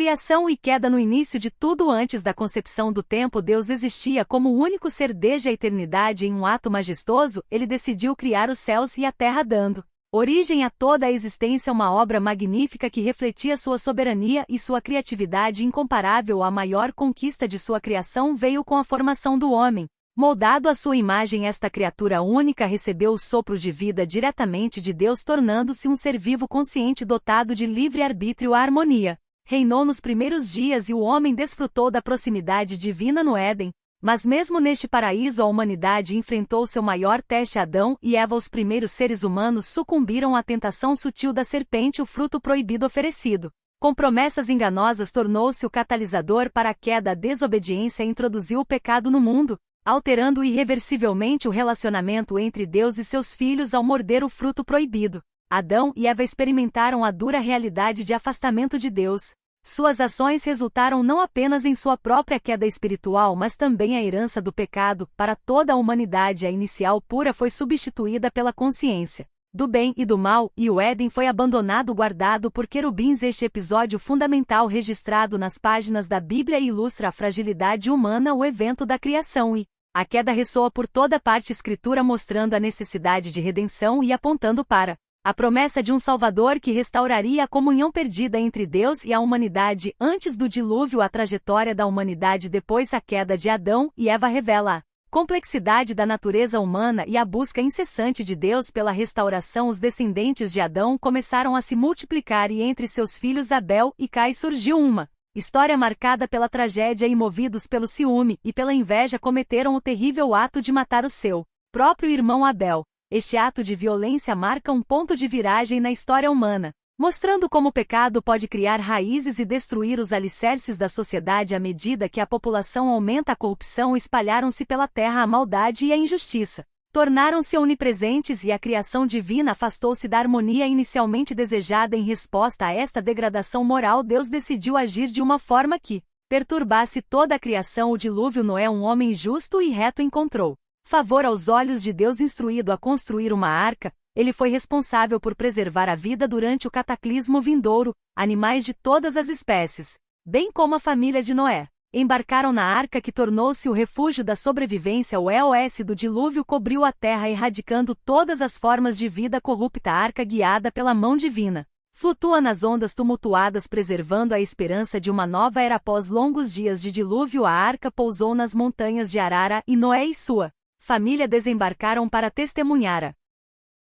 Criação e queda. No início de tudo, antes da concepção do tempo, Deus existia como o único ser desde a eternidade. Em um ato majestoso, ele decidiu criar os céus e a terra, dando origem a toda a existência, uma obra magnífica que refletia sua soberania e sua criatividade incomparável. A maior conquista de sua criação veio com a formação do homem. Moldado à sua imagem, esta criatura única recebeu o sopro de vida diretamente de Deus, tornando-se um ser vivo consciente dotado de livre-arbítrio. A harmonia reinou nos primeiros dias e o homem desfrutou da proximidade divina no Éden. Mas mesmo neste paraíso, a humanidade enfrentou seu maior teste. Adão e Eva, os primeiros seres humanos, sucumbiram à tentação sutil da serpente, o fruto proibido oferecido com promessas enganosas tornou-se o catalisador para a queda. A desobediência introduziu o pecado no mundo, alterando irreversivelmente o relacionamento entre Deus e seus filhos ao morder o fruto proibido. Adão e Eva experimentaram a dura realidade de afastamento de Deus. Suas ações resultaram não apenas em sua própria queda espiritual, mas também a herança do pecado. Para toda a humanidade, a inicial pura foi substituída pela consciência do bem e do mal, e o Éden foi abandonado, guardado por querubins. Este episódio fundamental, registrado nas páginas da Bíblia, ilustra a fragilidade humana, o evento da criação e a queda ressoa por toda parte. Escritura mostrando a necessidade de redenção e apontando para a promessa de um Salvador que restauraria a comunhão perdida entre Deus e a humanidade. Antes do dilúvio, a trajetória da humanidade depois a queda de Adão e Eva revela a complexidade da natureza humana e a busca incessante de Deus pela restauração. Os descendentes de Adão começaram a se multiplicar e entre seus filhos Abel e Cai surgiu uma história marcada pela tragédia e movidos pelo ciúme e pela inveja cometeram o terrível ato de matar o seu próprio irmão Abel. Este ato de violência marca um ponto de viragem na história humana, mostrando como o pecado pode criar raízes e destruir os alicerces da sociedade. À medida que a população aumenta, a corrupção espalharam-se pela terra, a maldade e a injustiça tornaram-se onipresentes e a criação divina afastou-se da harmonia inicialmente desejada. Em resposta a esta degradação moral, Deus decidiu agir de uma forma que perturbasse toda a criação. O dilúvio. Noé, um homem justo e reto, encontrou favor aos olhos de Deus. Instruído a construir uma arca, ele foi responsável por preservar a vida durante o cataclismo vindouro. Animais de todas as espécies, bem como a família de Noé, embarcaram na arca, que tornou-se o refúgio da sobrevivência. O EOS do dilúvio cobriu a terra, erradicando todas as formas de vida corrupta. A arca, guiada pela mão divina, flutua nas ondas tumultuadas, preservando a esperança de uma nova era. Após longos dias de dilúvio, a arca pousou nas montanhas de Arara e Noé e sua família desembarcaram para testemunhar a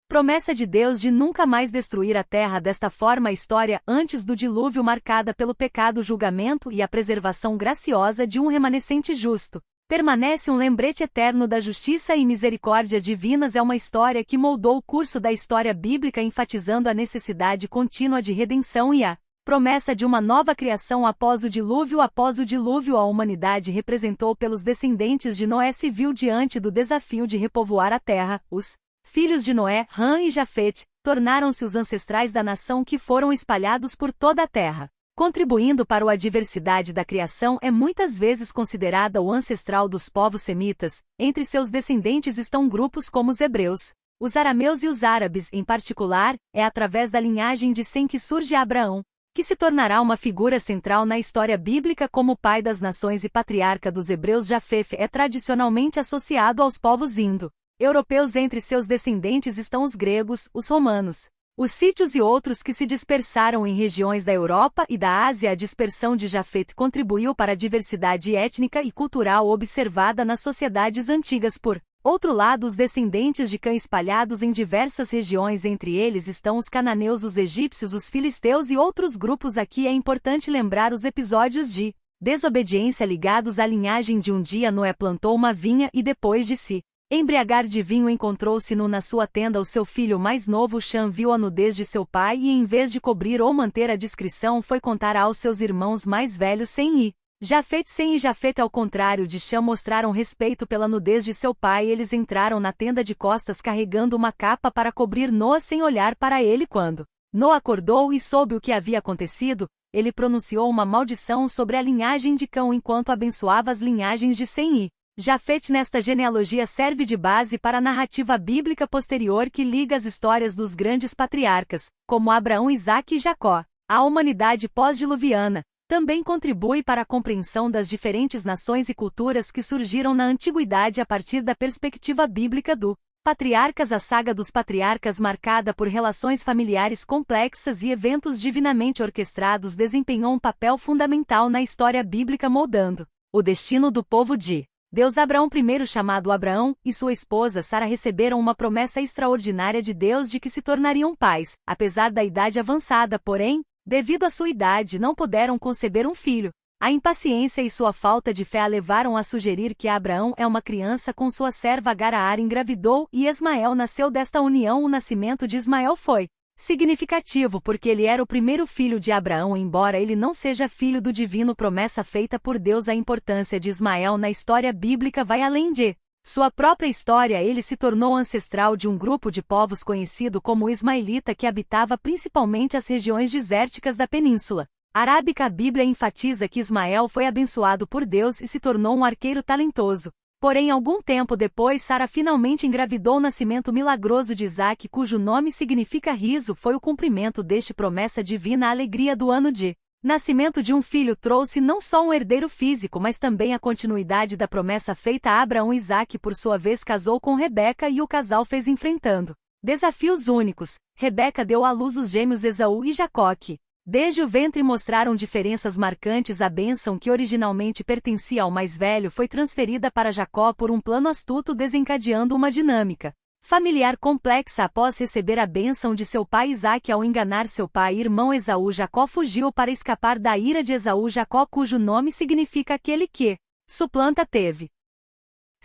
promessa de Deus de nunca mais destruir a terra. Desta forma, a história antes do dilúvio, marcada pelo pecado, o julgamento e a preservação graciosa de um remanescente justo, permanece um lembrete eterno da justiça e misericórdia divinas. É uma história que moldou o curso da história bíblica, enfatizando a necessidade contínua de redenção e a promessa de uma nova criação após o dilúvio. Após o dilúvio, a humanidade, representou pelos descendentes de Noé, se viu diante do desafio de repovoar a terra. Os filhos de Noé, Rã e Jafete, tornaram-se os ancestrais da nação, que foram espalhados por toda a terra, contribuindo para a diversidade da criação. É muitas vezes considerada o ancestral dos povos semitas. Entre seus descendentes estão grupos como os hebreus, os arameus e os árabes. Em particular, é através da linhagem de Sem que surge Abraão, que se tornará uma figura central na história bíblica como pai das nações e patriarca dos hebreus. Jafete é tradicionalmente associado aos povos indo-europeus. Entre seus descendentes estão os gregos, os romanos, os sítios e outros que se dispersaram em regiões da Europa e da Ásia. A dispersão de Jafete contribuiu para a diversidade étnica e cultural observada nas sociedades antigas. Por outro lado, os descendentes de Cã, espalhados em diversas regiões, entre eles estão os cananeus, os egípcios, os filisteus e outros grupos. Aqui é importante lembrar os episódios de desobediência ligados à linhagem de um dia. Noé plantou uma vinha e, depois de se embriagar de vinho, encontrou-se nu na sua tenda. O seu filho mais novo, Chã, viu a nudez de seu pai e, em vez de cobrir ou manter a discrição, foi contar aos seus irmãos mais velhos, Sem e Jafete. Sem e Jafete, ao contrário de Chã, mostraram respeito pela nudez de seu pai. Eles entraram na tenda de costas carregando uma capa para cobrir Noa, sem olhar para ele. Quando Noa acordou e soube o que havia acontecido, ele pronunciou uma maldição sobre a linhagem de Cã enquanto abençoava as linhagens de Sem e Jafete. Nesta genealogia serve de base para a narrativa bíblica posterior que liga as histórias dos grandes patriarcas, como Abraão, Isaque e Jacó, à humanidade pós-diluviana. também contribui para a compreensão das diferentes nações e culturas que surgiram na antiguidade a partir da perspectiva bíblica do Patriarcas. A saga dos patriarcas, marcada por relações familiares complexas e eventos divinamente orquestrados, desempenhou um papel fundamental na história bíblica, moldando o destino do povo de Deus. Abraão, primeiro chamado Abraão, e sua esposa Sara receberam uma promessa extraordinária de Deus de que se tornariam pais, apesar da idade avançada. Porém, devido à sua idade, não puderam conceber um filho. A impaciência e sua falta de fé a levaram a sugerir que Abraão é uma criança com sua serva Agar. Agar engravidou e Ismael nasceu desta união. O nascimento de Ismael foi significativo porque ele era o primeiro filho de Abraão, embora ele não seja filho do divino promessa feita por Deus. A importância de Ismael na história bíblica vai além de sua própria história. Ele se tornou ancestral de um grupo de povos conhecido como ismaelita que habitava principalmente as regiões desérticas da Península Arábica. A Bíblia enfatiza que Ismael foi abençoado por Deus e se tornou um arqueiro talentoso. Porém, algum tempo depois, Sara finalmente engravidou. O nascimento milagroso de Isaque, cujo nome significa riso, foi o cumprimento desta promessa divina. A alegria do ano de nascimento de um filho trouxe não só um herdeiro físico, mas também a continuidade da promessa feita a Abraão. Isaque, por sua vez, casou com Rebeca e o casal fez enfrentando desafios únicos. Rebeca deu à luz os gêmeos Esaú e Jacó, que desde o ventre mostraram diferenças marcantes. A bênção que originalmente pertencia ao mais velho foi transferida para Jacó por um plano astuto, desencadeando uma dinâmica familiar complexa. Após receber a bênção de seu pai Isaque, ao enganar seu pai e irmão Esaú, Jacó fugiu para escapar da ira de Esaú. Jacó, cujo nome significa aquele que suplanta, teve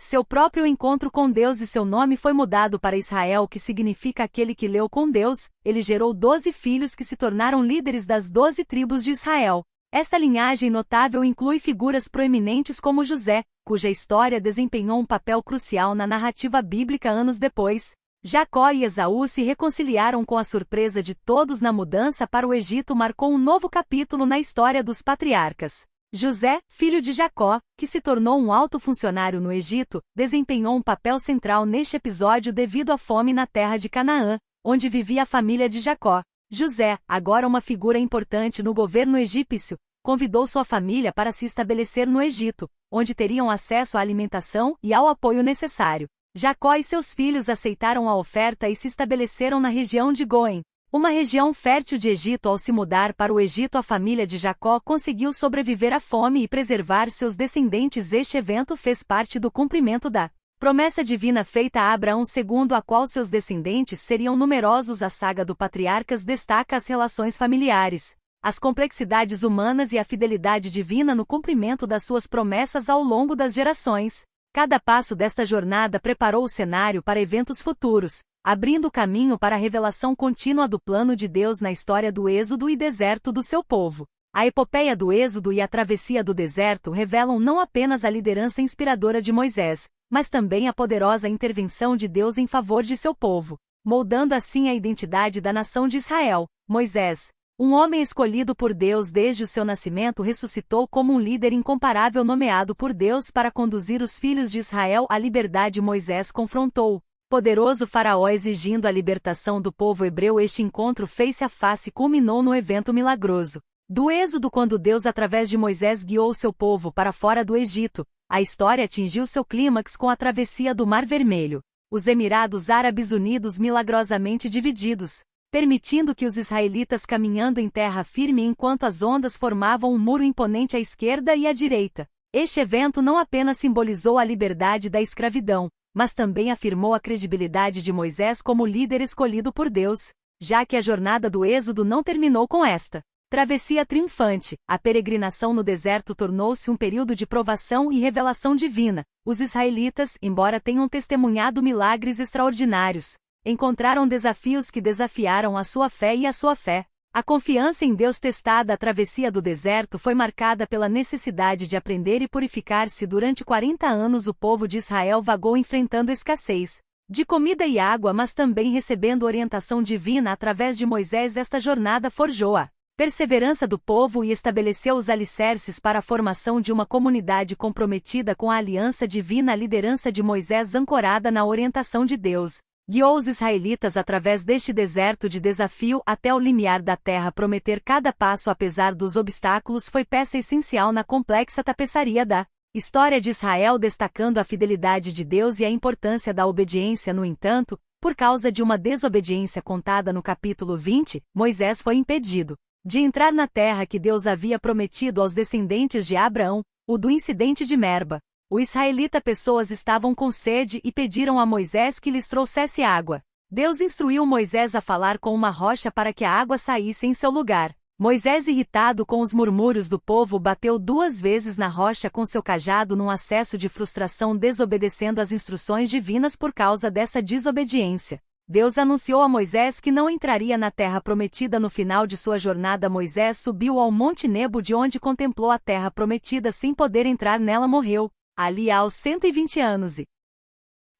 seu próprio encontro com Deus e seu nome foi mudado para Israel, que significa aquele que leu com Deus. Ele gerou 12 filhos que se tornaram líderes das 12 tribos de Israel. Esta linhagem notável inclui figuras proeminentes como José, cuja história desempenhou um papel crucial na narrativa bíblica. Anos depois, Jacó e Esaú se reconciliaram. Com a surpresa de todos na mudança para o Egito, marcou um novo capítulo na história dos patriarcas. José, filho de Jacó, que se tornou um alto funcionário no Egito, desempenhou um papel central neste episódio devido à fome na terra de Canaã, onde vivia a família de Jacó. José, agora uma figura importante no governo egípcio, convidou sua família para se estabelecer no Egito, onde teriam acesso à alimentação e ao apoio necessário. Jacó e seus filhos aceitaram a oferta e se estabeleceram na região de Goém, uma região fértil de Egito. Ao se mudar para o Egito, a família de Jacó conseguiu sobreviver à fome e preservar seus descendentes. Este evento fez parte do cumprimento da promessa divina feita a Abraão, segundo a qual seus descendentes seriam numerosos. A saga do Patriarcas destaca as relações familiares, as complexidades humanas e a fidelidade divina no cumprimento das suas promessas ao longo das gerações. Cada passo desta jornada preparou o cenário para eventos futuros, abrindo caminho para a revelação contínua do plano de Deus na história do êxodo e deserto do seu povo. A epopeia do êxodo e a travessia do deserto revelam não apenas a liderança inspiradora de Moisés, mas também a poderosa intervenção de Deus em favor de seu povo, moldando assim a identidade da nação de Israel. Moisés, um homem escolhido por Deus desde o seu nascimento, ressuscitou como um líder incomparável nomeado por Deus para conduzir os filhos de Israel à liberdade. Moisés confrontou poderoso faraó exigindo a libertação do povo hebreu. Este encontro face a face culminou no evento milagroso do Êxodo, quando Deus, através de Moisés, guiou seu povo para fora do Egito. A história atingiu seu clímax com a travessia do Mar Vermelho, os Emirados Árabes Unidos milagrosamente divididos, permitindo que os israelitas caminhando em terra firme enquanto as ondas formavam um muro imponente à esquerda e à direita. Este evento não apenas simbolizou a liberdade da escravidão, mas também afirmou a credibilidade de Moisés como líder escolhido por Deus, já que a jornada do Êxodo não terminou com esta travessia triunfante. A peregrinação no deserto tornou-se um período de provação e revelação divina. Os israelitas, embora tenham testemunhado milagres extraordinários, encontraram desafios que desafiaram a sua fé e a sua fé. A confiança em Deus testada. A travessia do deserto foi marcada pela necessidade de aprender e purificar-se. Durante 40 anos o povo de Israel vagou enfrentando escassez de comida e água, mas também recebendo orientação divina através de Moisés. Esta jornada forjou a perseverança do povo e estabeleceu os alicerces para a formação de uma comunidade comprometida com a aliança divina. A liderança de Moisés, ancorada na orientação de Deus, Guiou os israelitas através deste deserto de desafio até o limiar da terra prometer. Cada passo apesar dos obstáculos foi peça essencial na complexa tapeçaria da história de Israel, destacando a fidelidade de Deus e a importância da obediência. No entanto, por causa de uma desobediência contada no capítulo 20, Moisés foi impedido de entrar na terra que Deus havia prometido aos descendentes de Abraão, o do incidente de Merba. Os israelita pessoas estavam com sede e pediram a Moisés que lhes trouxesse água. Deus instruiu Moisés a falar com uma rocha para que a água saísse em seu lugar. Moisés, irritado com os murmúrios do povo, bateu 2 vezes na rocha com seu cajado num acesso de frustração, desobedecendo às instruções divinas. Por causa dessa desobediência, Deus anunciou a Moisés que não entraria na terra prometida. No final de sua jornada, Moisés subiu ao Monte Nebo, de onde contemplou a terra prometida sem poder entrar nela. Morreu ali aos 120 anos e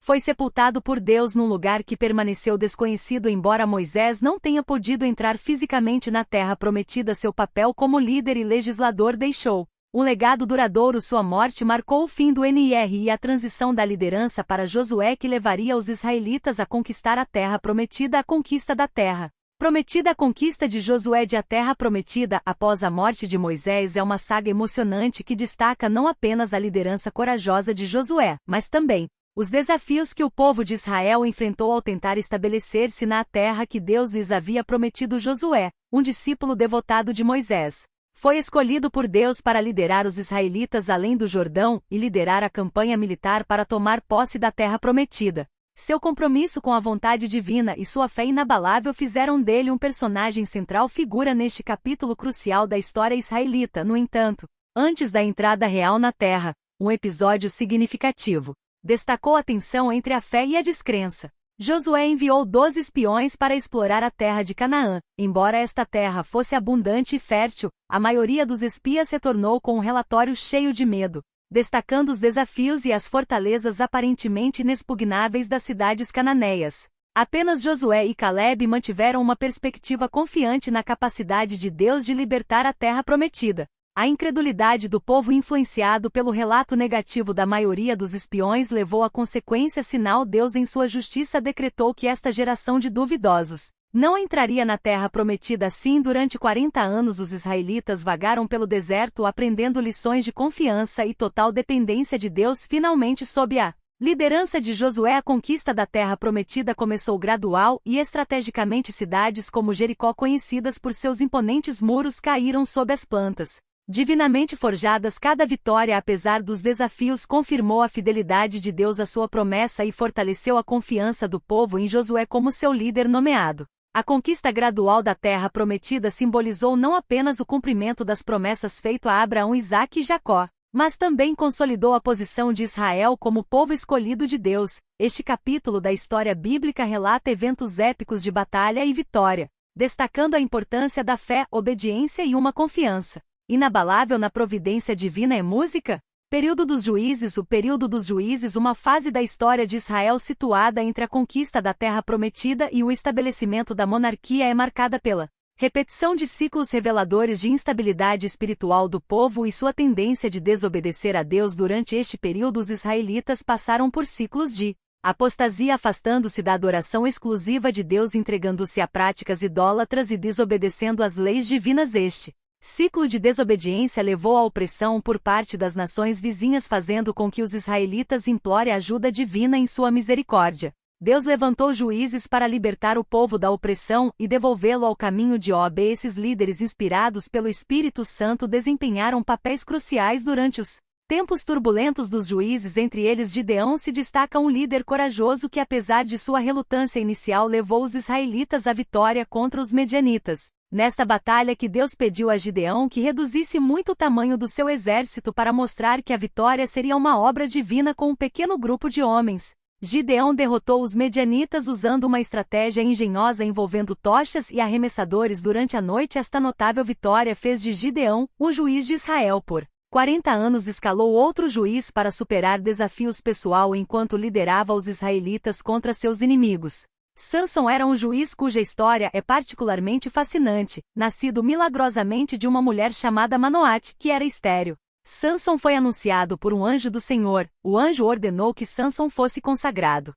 foi sepultado por Deus num lugar que permaneceu desconhecido. Embora Moisés não tenha podido entrar fisicamente na terra prometida, seu papel como líder e legislador deixou um legado duradouro. Sua morte marcou o fim do NIR e a transição da liderança para Josué, que levaria os israelitas a conquistar a terra prometida. A conquista da terra prometida. A conquista de Josué de a terra prometida após a morte de Moisés é uma saga emocionante que destaca não apenas a liderança corajosa de Josué, mas também os desafios que o povo de Israel enfrentou ao tentar estabelecer-se na terra que Deus lhes havia prometido. Josué, um discípulo devotado de Moisés, foi escolhido por Deus para liderar os israelitas além do Jordão e liderar a campanha militar para tomar posse da terra prometida. Seu compromisso com a vontade divina e sua fé inabalável fizeram dele um personagem central, figura neste capítulo crucial da história israelita. No entanto, antes da entrada real na terra, um episódio significativo destacou a tensão entre a fé e a descrença. Josué enviou 12 espiões para explorar a terra de Canaã. Embora esta terra fosse abundante e fértil, a maioria dos espias retornou com um relatório cheio de medo, destacando os desafios e as fortalezas aparentemente inexpugnáveis das cidades cananeias. Apenas Josué e Calebe mantiveram uma perspectiva confiante na capacidade de Deus de libertar a terra prometida. A incredulidade do povo, influenciado pelo relato negativo da maioria dos espiões, levou à consequência sinal. Deus, em sua justiça, decretou que esta geração de duvidosos não entraria na terra prometida. Assim, durante 40 anos os israelitas vagaram pelo deserto, aprendendo lições de confiança e total dependência de Deus. Finalmente, sob a liderança de Josué, a conquista da terra prometida começou gradual e estrategicamente. Cidades como Jericó, conhecidas por seus imponentes muros, caíram sob as plantas divinamente forjadas. Cada vitória, apesar dos desafios, confirmou a fidelidade de Deus à sua promessa e fortaleceu a confiança do povo em Josué como seu líder nomeado. A conquista gradual da terra prometida simbolizou não apenas o cumprimento das promessas feitas a Abraão, Isaque e Jacó, mas também consolidou a posição de Israel como povo escolhido de Deus. Este capítulo da história bíblica relata eventos épicos de batalha e vitória, destacando a importância da fé, obediência e uma confiança inabalável na providência divina. É música? Período dos Juízes. O período dos Juízes, uma fase da história de Israel situada entre a conquista da terra prometida e o estabelecimento da monarquia, é marcada pela repetição de ciclos reveladores de instabilidade espiritual do povo e sua tendência de desobedecer a Deus. Durante este período, os israelitas passaram por ciclos de apostasia, afastando-se da adoração exclusiva de Deus, entregando-se a práticas idólatras e desobedecendo às leis divinas. Este ciclo de desobediência levou à opressão por parte das nações vizinhas, fazendo com que os israelitas implorem a ajuda divina em sua misericórdia. Deus levantou juízes para libertar o povo da opressão e devolvê-lo ao caminho de Ob. Esses líderes, inspirados pelo Espírito Santo, desempenharam papéis cruciais durante os tempos turbulentos dos juízes. Entre eles, Gideão se destaca, um líder corajoso que, apesar de sua relutância inicial, levou os israelitas à vitória contra os medianitas. Nesta batalha que Deus pediu a Gideão que reduzisse muito o tamanho do seu exército para mostrar que a vitória seria uma obra divina com um pequeno grupo de homens. Gideão derrotou os medianitas usando uma estratégia engenhosa envolvendo tochas e arremessadores. Durante a noite, esta notável vitória fez de Gideão o juiz de Israel. Por 40 anos escalou outro juiz para superar desafios pessoal enquanto liderava os israelitas contra seus inimigos. Sansão era um juiz cuja história é particularmente fascinante, nascido milagrosamente de uma mulher chamada Manoate, que era estéril. Sansão foi anunciado por um anjo do Senhor. O anjo ordenou que Sansão fosse consagrado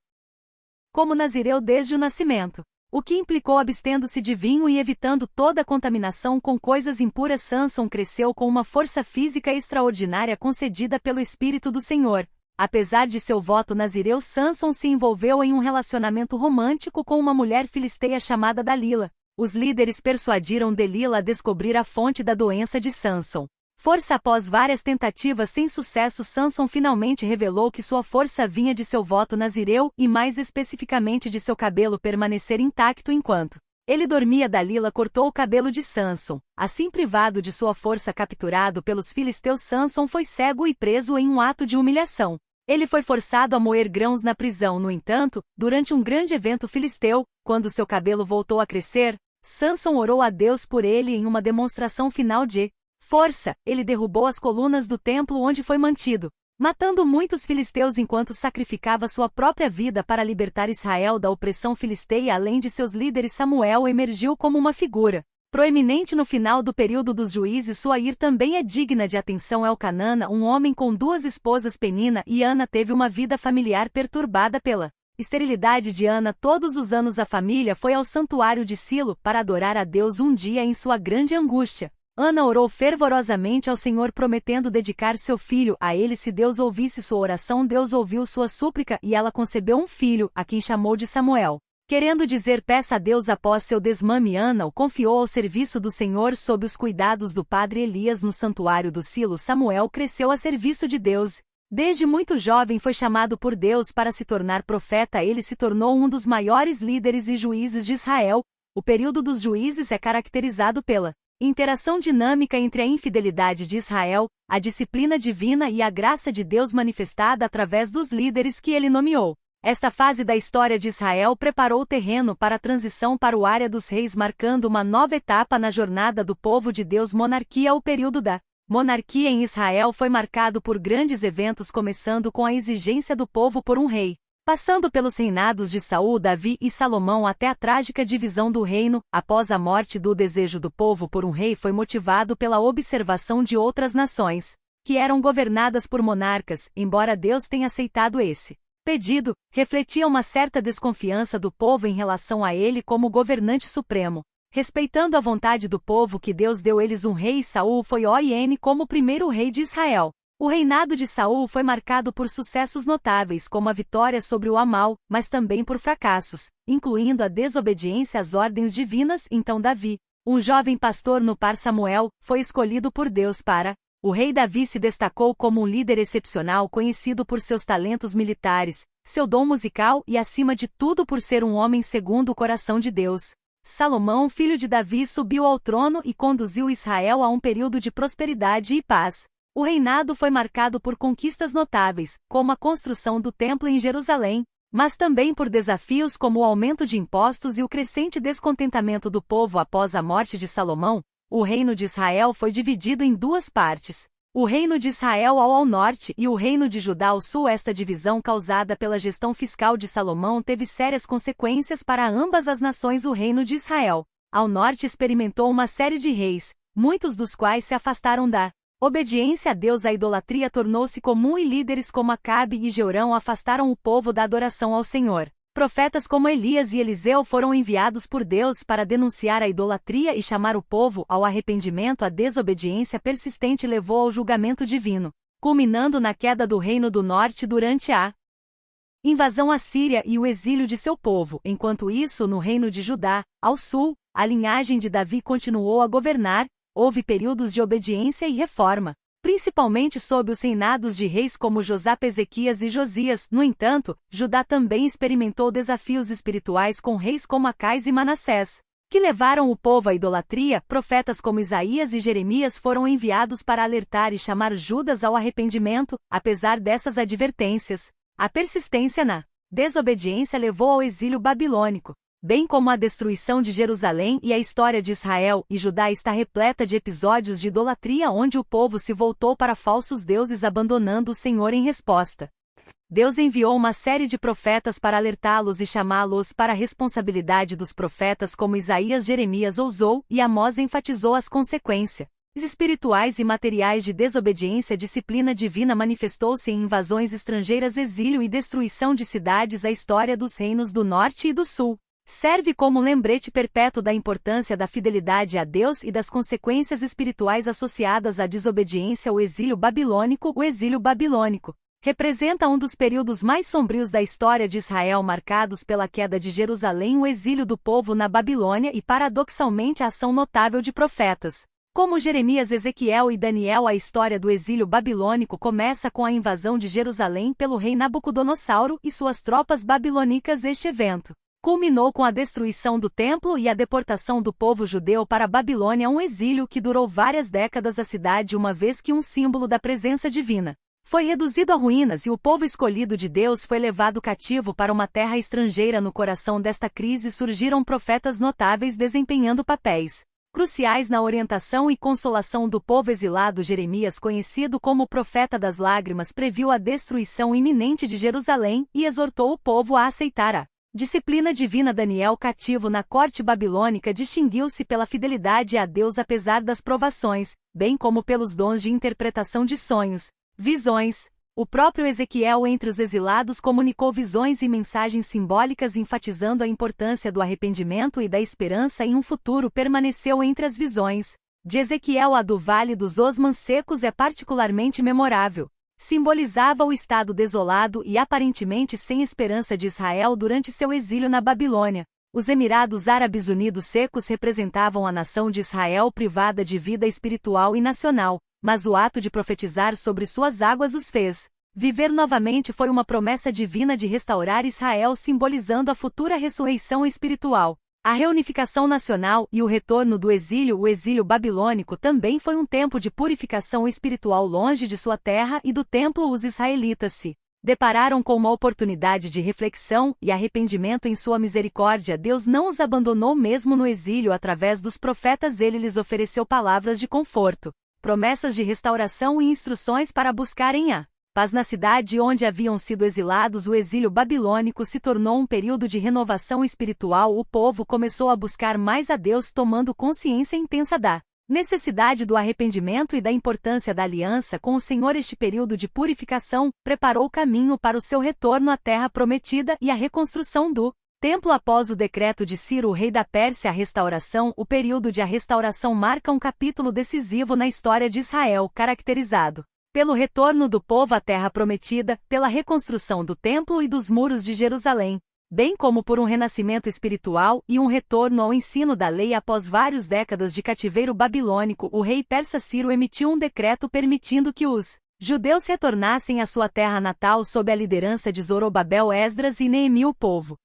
como nazireu desde o nascimento, o que implicou abstendo-se de vinho e evitando toda contaminação com coisas impuras. Sâmson cresceu com uma força física extraordinária concedida pelo Espírito do Senhor. Apesar de seu voto nazireu, Sâmson se envolveu em um relacionamento romântico com uma mulher filisteia chamada Dalila. Os líderes persuadiram Delila a descobrir a fonte da doença de Sâmson. Força após várias tentativas sem sucesso, Sâmson finalmente revelou que sua força vinha de seu voto nazireu e mais especificamente de seu cabelo permanecer intacto enquanto ele dormia. Dalila cortou o cabelo de Sâmson. Assim, privado de sua força, capturado pelos filisteus, Sâmson foi cego e preso em um ato de humilhação. Ele foi forçado a moer grãos na prisão. No entanto, durante um grande evento filisteu, quando seu cabelo voltou a crescer, Sâmson orou a Deus por ele em uma demonstração final de força. Ele derrubou as colunas do templo onde foi mantido, matando muitos filisteus enquanto sacrificava sua própria vida para libertar Israel da opressão filisteia. Além de seus líderes, Samuel emergiu como uma figura proeminente no final do período dos juízes. Sua ira também é digna de atenção. Elcanã, um homem com duas esposas, Penina e Ana, teve uma vida familiar perturbada pela esterilidade de Ana. Todos os anos a família foi ao santuário de Silo para adorar a Deus. Um dia, em sua grande angústia, Ana orou fervorosamente ao Senhor, prometendo dedicar seu filho a ele se Deus ouvisse sua oração. Deus ouviu sua súplica e ela concebeu um filho, a quem chamou de Samuel, querendo dizer peça a Deus. Após seu desmame, Ana o confiou ao serviço do Senhor sob os cuidados do padre Elias no santuário do Silo. Samuel cresceu a serviço de Deus. Desde muito jovem foi chamado por Deus para se tornar profeta. Ele se tornou um dos maiores líderes e juízes de Israel. O período dos juízes é caracterizado pela interação dinâmica entre a infidelidade de Israel, a disciplina divina e a graça de Deus manifestada através dos líderes que ele nomeou. Esta fase da história de Israel preparou o terreno para a transição para o área dos reis, marcando uma nova etapa na jornada do povo de Deus. Monarquia. O período da monarquia em Israel foi marcado por grandes eventos, começando com a exigência do povo por um rei, passando pelos reinados de Saul, Davi e Salomão até a trágica divisão do reino. Após a morte, o desejo do povo por um rei foi motivado pela observação de outras nações, que eram governadas por monarcas. Embora Deus tenha aceitado esse pedido, refletia uma certa desconfiança do povo em relação a ele como governante supremo. Respeitando a vontade do povo que Deus deu eles um rei, Saul foi como o primeiro rei de Israel. O reinado de Saul foi marcado por sucessos notáveis, como a vitória sobre o Amal, mas também por fracassos, incluindo a desobediência às ordens divinas. Então Davi, um jovem pastor no par Samuel, foi escolhido por Deus para o rei. Davi se destacou como um líder excepcional, conhecido por seus talentos militares, seu dom musical e, acima de tudo, por ser um homem segundo o coração de Deus. Salomão, filho de Davi, subiu ao trono e conduziu Israel a um período de prosperidade e paz. O reinado foi marcado por conquistas notáveis, como a construção do templo em Jerusalém, mas também por desafios como o aumento de impostos e o crescente descontentamento do povo. Após a morte de Salomão, o reino de Israel foi dividido em duas partes: o reino de Israel ao norte e o reino de Judá ao sul. Esta divisão, causada pela gestão fiscal de Salomão, teve sérias consequências para ambas as nações. O reino de Israel ao norte experimentou uma série de reis, muitos dos quais se afastaram da obediência a Deus. A idolatria tornou-se comum e líderes como Acabe e Jeorão afastaram o povo da adoração ao Senhor. Profetas como Elias e Eliseu foram enviados por Deus para denunciar a idolatria e chamar o povo ao arrependimento. A desobediência persistente levou ao julgamento divino, culminando na queda do Reino do Norte durante a invasão assíria e o exílio de seu povo. Enquanto isso, no Reino de Judá, ao sul, a linhagem de Davi continuou a governar. Houve períodos de obediência e reforma, principalmente sob os reinados de reis como Josafá, Ezequias e Josias. No entanto, Judá também experimentou desafios espirituais com reis como Acais e Manassés, que levaram o povo à idolatria. Profetas como Isaías e Jeremias foram enviados para alertar e chamar Judas ao arrependimento. Apesar dessas advertências, a persistência na desobediência levou ao exílio babilônico, bem como a destruição de Jerusalém. E a história de Israel e Judá está repleta de episódios de idolatria onde o povo se voltou para falsos deuses, abandonando o Senhor. Em resposta, Deus enviou uma série de profetas para alertá-los e chamá-los para a responsabilidade. Dos profetas como Isaías, Jeremias ousou e Amós enfatizou as consequências espirituais e materiais de desobediência. A disciplina divina manifestou-se em invasões estrangeiras, exílio e destruição de cidades. A história dos reinos do Norte e do Sul serve como lembrete perpétuo da importância da fidelidade a Deus e das consequências espirituais associadas à desobediência. O exílio babilônico representa um dos períodos mais sombrios da história de Israel, marcados pela queda de Jerusalém, o exílio do povo na Babilônia e, paradoxalmente, a ação notável de profetas como Jeremias, Ezequiel e Daniel. A história do exílio babilônico começa com a invasão de Jerusalém pelo rei Nabucodonosor e suas tropas babilônicas. Este evento culminou com a destruição do templo e a deportação do povo judeu para a Babilônia, um exílio que durou várias décadas. A cidade, uma vez que um símbolo da presença divina, foi reduzido a ruínas e o povo escolhido de Deus foi levado cativo para uma terra estrangeira. No coração desta crise surgiram profetas notáveis desempenhando papéis cruciais na orientação e consolação do povo exilado. Jeremias, conhecido como o profeta das lágrimas, previu a destruição iminente de Jerusalém e exortou o povo a aceitar a disciplina divina. Daniel, cativo na corte babilônica, distinguiu-se pela fidelidade a Deus apesar das provações, bem como pelos dons de interpretação de sonhos, visões. O próprio Ezequiel, entre os exilados, comunicou visões e mensagens simbólicas enfatizando a importância do arrependimento e da esperança em um futuro. Permaneceu entre as visões de Ezequiel. A do Vale dos Osmans Secos é particularmente memorável. Simbolizava o estado desolado e aparentemente sem esperança de Israel durante seu exílio na Babilônia. Os Emirados Árabes Unidos secos representavam a nação de Israel privada de vida espiritual e nacional, mas o ato de profetizar sobre suas águas os fez viver novamente. Foi uma promessa divina de restaurar Israel, simbolizando a futura ressurreição espiritual, a reunificação nacional e o retorno do exílio. O exílio babilônico também foi um tempo de purificação espiritual. Longe de sua terra e do templo, os israelitas se depararam com uma oportunidade de reflexão e arrependimento. Em sua misericórdia, Deus não os abandonou mesmo no exílio. Através dos profetas, ele lhes ofereceu palavras de conforto, promessas de restauração e instruções para buscarem a paz na cidade onde haviam sido exilados. O exílio babilônico se tornou um período de renovação espiritual. O povo começou a buscar mais a Deus, tomando consciência intensa da necessidade do arrependimento e da importância da aliança com o Senhor. Este período de purificação preparou o caminho para o seu retorno à terra prometida e a reconstrução do templo após o decreto de Ciro, o rei da Pérsia. A restauração. O período de a restauração marca um capítulo decisivo na história de Israel, caracterizado pelo retorno do povo à terra prometida, pela reconstrução do templo e dos muros de Jerusalém, bem como por um renascimento espiritual e um retorno ao ensino da lei. Após várias décadas de cativeiro babilônico, o rei persa Ciro emitiu um decreto permitindo que os judeus retornassem à sua terra natal sob a liderança de Zorobabel, Esdras e Neemi. O povo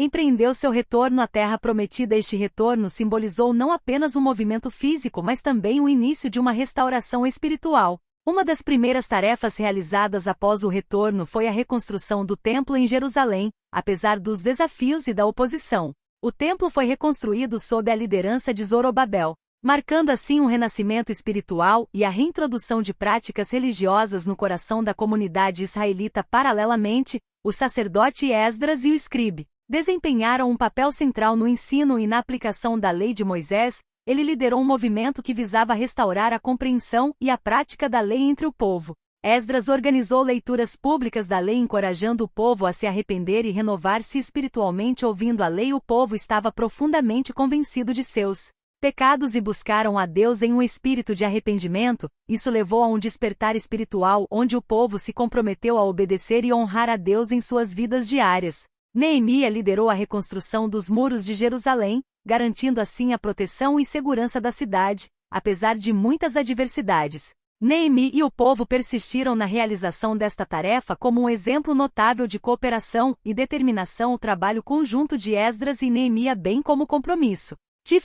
empreendeu seu retorno à terra prometida. Este retorno simbolizou não apenas um movimento físico, mas também o início de uma restauração espiritual. Uma das primeiras tarefas realizadas após o retorno foi a reconstrução do templo em Jerusalém. Apesar dos desafios e da oposição, o templo foi reconstruído sob a liderança de Zorobabel, marcando assim um renascimento espiritual e a reintrodução de práticas religiosas no coração da comunidade israelita. Paralelamente, o sacerdote Esdras e o escribe desempenharam um papel central no ensino e na aplicação da lei de Moisés. Ele liderou um movimento que visava restaurar a compreensão e a prática da lei entre o povo. Esdras organizou leituras públicas da lei, encorajando o povo a se arrepender e renovar-se espiritualmente. Ouvindo a lei, o povo estava profundamente convencido de seus pecados e buscaram a Deus em um espírito de arrependimento. Isso levou a um despertar espiritual, onde o povo se comprometeu a obedecer e honrar a Deus em suas vidas diárias. Neemias liderou a reconstrução dos muros de Jerusalém, garantindo assim a proteção e segurança da cidade, apesar de muitas adversidades. Neemi e o povo persistiram na realização desta tarefa como um exemplo notável de cooperação e determinação. O trabalho conjunto de Esdras e Neemias, bem como o compromisso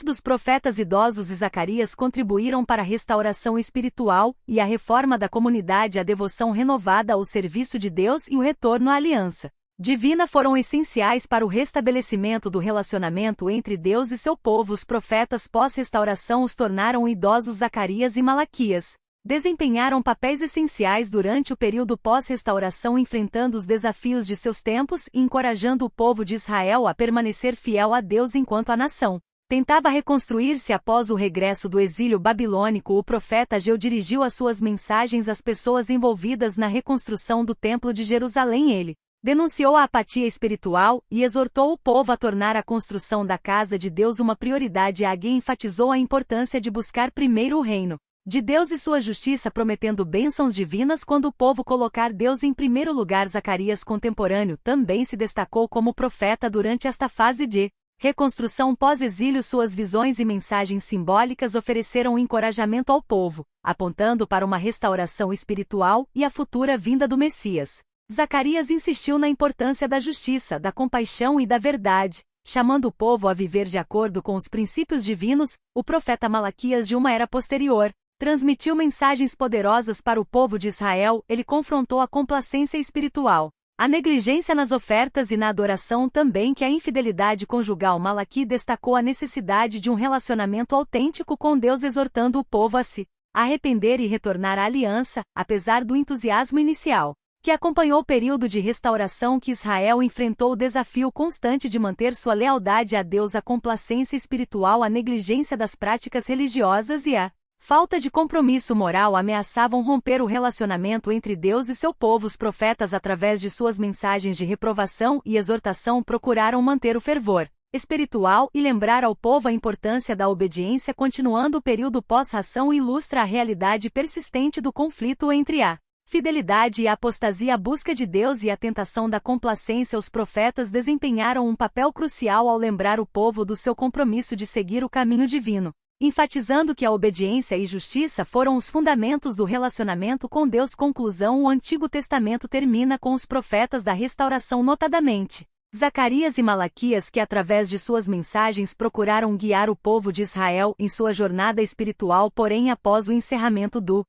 dos profetas idosos e Zacarias, contribuíram para a restauração espiritual e a reforma da comunidade. A devoção renovada ao serviço de Deus e o retorno à aliança divina foram essenciais para o restabelecimento do relacionamento entre Deus e seu povo. Os profetas pós-restauração os tornaram idosos. Zacarias e Malaquias desempenharam papéis essenciais durante o período pós-restauração, enfrentando os desafios de seus tempos e encorajando o povo de Israel a permanecer fiel a Deus enquanto a nação tentava reconstruir-se após o regresso do exílio babilônico. O profeta Ageu dirigiu as suas mensagens às pessoas envolvidas na reconstrução do Templo de Jerusalém. Ele denunciou a apatia espiritual e exortou o povo a tornar a construção da casa de Deus uma prioridade. Ageu enfatizou a importância de buscar primeiro o reino de Deus e sua justiça, prometendo bênçãos divinas quando o povo colocar Deus em primeiro lugar. Zacarias, contemporâneo, também se destacou como profeta durante esta fase de reconstrução pós-exílio. Suas visões e mensagens simbólicas ofereceram encorajamento ao povo, apontando para uma restauração espiritual e a futura vinda do Messias. Zacarias insistiu na importância da justiça, da compaixão e da verdade, chamando o povo a viver de acordo com os princípios divinos. O profeta Malaquias, de uma era posterior, transmitiu mensagens poderosas para o povo de Israel. Ele confrontou a complacência espiritual, a negligência nas ofertas e na adoração, também que a infidelidade conjugal. Malaquias destacou a necessidade de um relacionamento autêntico com Deus, exortando o povo a se arrepender e retornar à aliança, apesar do entusiasmo inicial que acompanhou o período de restauração que Israel enfrentou. O desafio constante de manter sua lealdade a Deus, a complacência espiritual, a negligência das práticas religiosas e a falta de compromisso moral ameaçavam romper o relacionamento entre Deus e seu povo. Os profetas, através de suas mensagens de reprovação e exortação, procuraram manter o fervor espiritual e lembrar ao povo a importância da obediência. Continuando o período pós-ração, ilustra a realidade persistente do conflito entre a fidelidade e a apostasia, a busca de Deus e a tentação da complacência. Os profetas desempenharam um papel crucial ao lembrar o povo do seu compromisso de seguir o caminho divino, enfatizando que a obediência e justiça foram os fundamentos do relacionamento com Deus. Conclusão: o Antigo Testamento termina com os profetas da restauração, notadamente Zacarias e Malaquias, que através de suas mensagens procuraram guiar o povo de Israel em sua jornada espiritual. Porém, após o encerramento do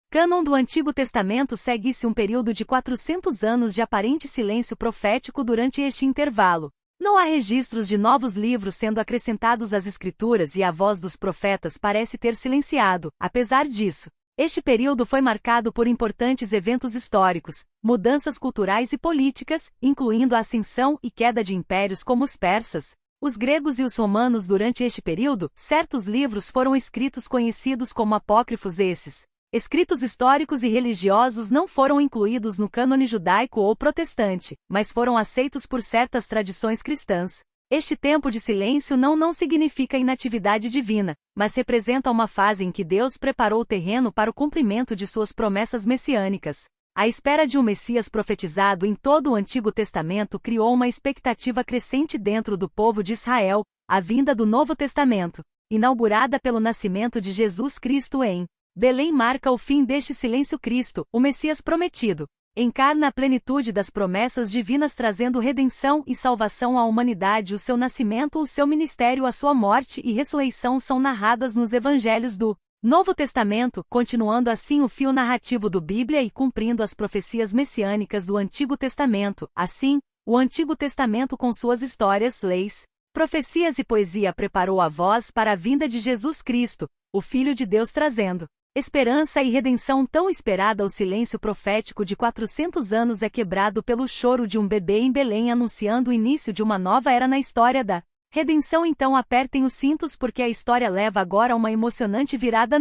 cânon do Antigo Testamento, segue-se um período de 400 anos de aparente silêncio profético. Durante este intervalo, não há registros de novos livros sendo acrescentados às Escrituras e a voz dos profetas parece ter silenciado. Apesar disso, este período foi marcado por importantes eventos históricos, mudanças culturais e políticas, incluindo a ascensão e queda de impérios como os persas, os gregos e os romanos. Durante este período, certos livros foram escritos conhecidos como apócrifos. Esses escritos históricos e religiosos não foram incluídos no cânone judaico ou protestante, mas foram aceitos por certas tradições cristãs. Este tempo de silêncio não significa inatividade divina, mas representa uma fase em que Deus preparou o terreno para o cumprimento de suas promessas messiânicas. A espera de um Messias profetizado em todo o Antigo Testamento criou uma expectativa crescente dentro do povo de Israel. A vinda do Novo Testamento, inaugurada pelo nascimento de Jesus Cristo em Belém, marca o fim deste silêncio. Cristo, o Messias prometido, encarna a plenitude das promessas divinas, trazendo redenção e salvação à humanidade. O seu nascimento, o seu ministério, a sua morte e ressurreição são narradas nos evangelhos do Novo Testamento, continuando assim o fio narrativo do Bíblia e cumprindo as profecias messiânicas do Antigo Testamento. Assim, o Antigo Testamento, com suas histórias, leis, profecias e poesia, preparou a voz para a vinda de Jesus Cristo, o Filho de Deus, trazendo esperança e redenção tão esperada. O silêncio profético de 400 anos é quebrado pelo choro de um bebê em Belém, anunciando o início de uma nova era na história da redenção. Então apertem os cintos, porque a história leva agora a uma emocionante virada.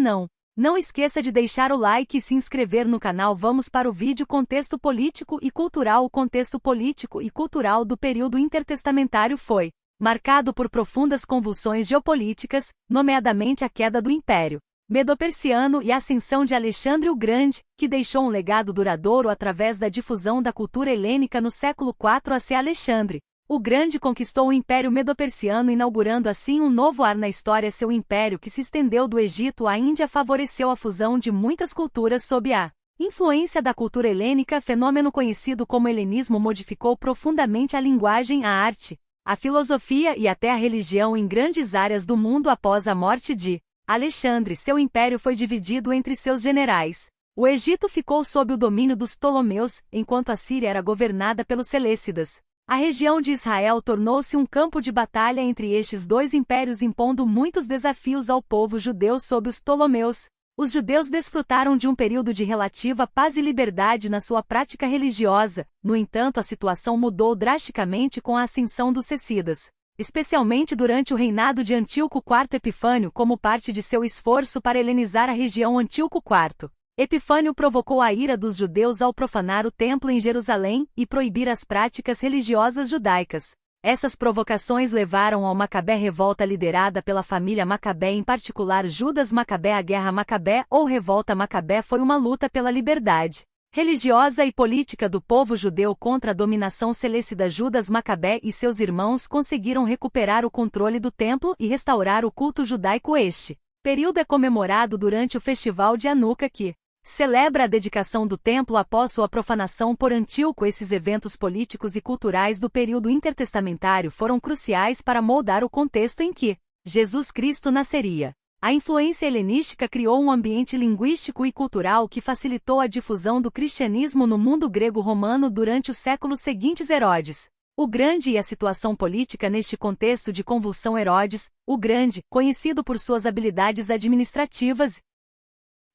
Não esqueça de deixar o like e se inscrever no canal. Vamos para o vídeo. Contexto político e cultural. O contexto político e cultural do período intertestamentário foi marcado por profundas convulsões geopolíticas, nomeadamente a queda do Império Medo-Persiano e a ascensão de Alexandre o Grande, que deixou um legado duradouro através da difusão da cultura helênica no século IV a.C. Alexandre o Grande conquistou o Império Medo-Persiano, inaugurando assim um novo ar na história. Seu império, que se estendeu do Egito à Índia, favoreceu a fusão de muitas culturas sob a influência da cultura helênica. Fenômeno conhecido como helenismo modificou profundamente a linguagem, a arte, a filosofia e até a religião em grandes áreas do mundo. Após a morte de Alexandre, seu império foi dividido entre seus generais. O Egito ficou sob o domínio dos Ptolomeus, enquanto a Síria era governada pelos Seleucidas. A região de Israel tornou-se um campo de batalha entre estes dois impérios, impondo muitos desafios ao povo judeu sob os Ptolomeus. Os judeus desfrutaram de um período de relativa paz e liberdade na sua prática religiosa. No entanto, a situação mudou drasticamente com a ascensão dos Zésidas. especialmente durante o reinado de Antíoco IV Epifânio como parte de seu esforço para helenizar a região. Antíoco IV Epifânio provocou a ira dos judeus ao profanar o templo em Jerusalém e proibir as práticas religiosas judaicas. Essas provocações levaram a uma Macabé revolta liderada pela família Macabé, em particular Judas Macabé. A Guerra Macabé ou Revolta Macabé foi uma luta pela liberdade religiosa e política do povo judeu contra a dominação seleucida. Judas Macabé e seus irmãos conseguiram recuperar o controle do templo e restaurar o culto judaico. Este período é comemorado durante o festival de Hanukkah, que celebra a dedicação do templo após sua profanação por Antíoco. Esses eventos políticos e culturais do período intertestamentário foram cruciais para moldar o contexto em que Jesus Cristo nasceria. A influência helenística criou um ambiente linguístico e cultural que facilitou a difusão do cristianismo no mundo grego-romano durante os séculos seguintes. Herodes o Grande e a situação política neste contexto de convulsão. Herodes o Grande, conhecido por suas habilidades administrativas,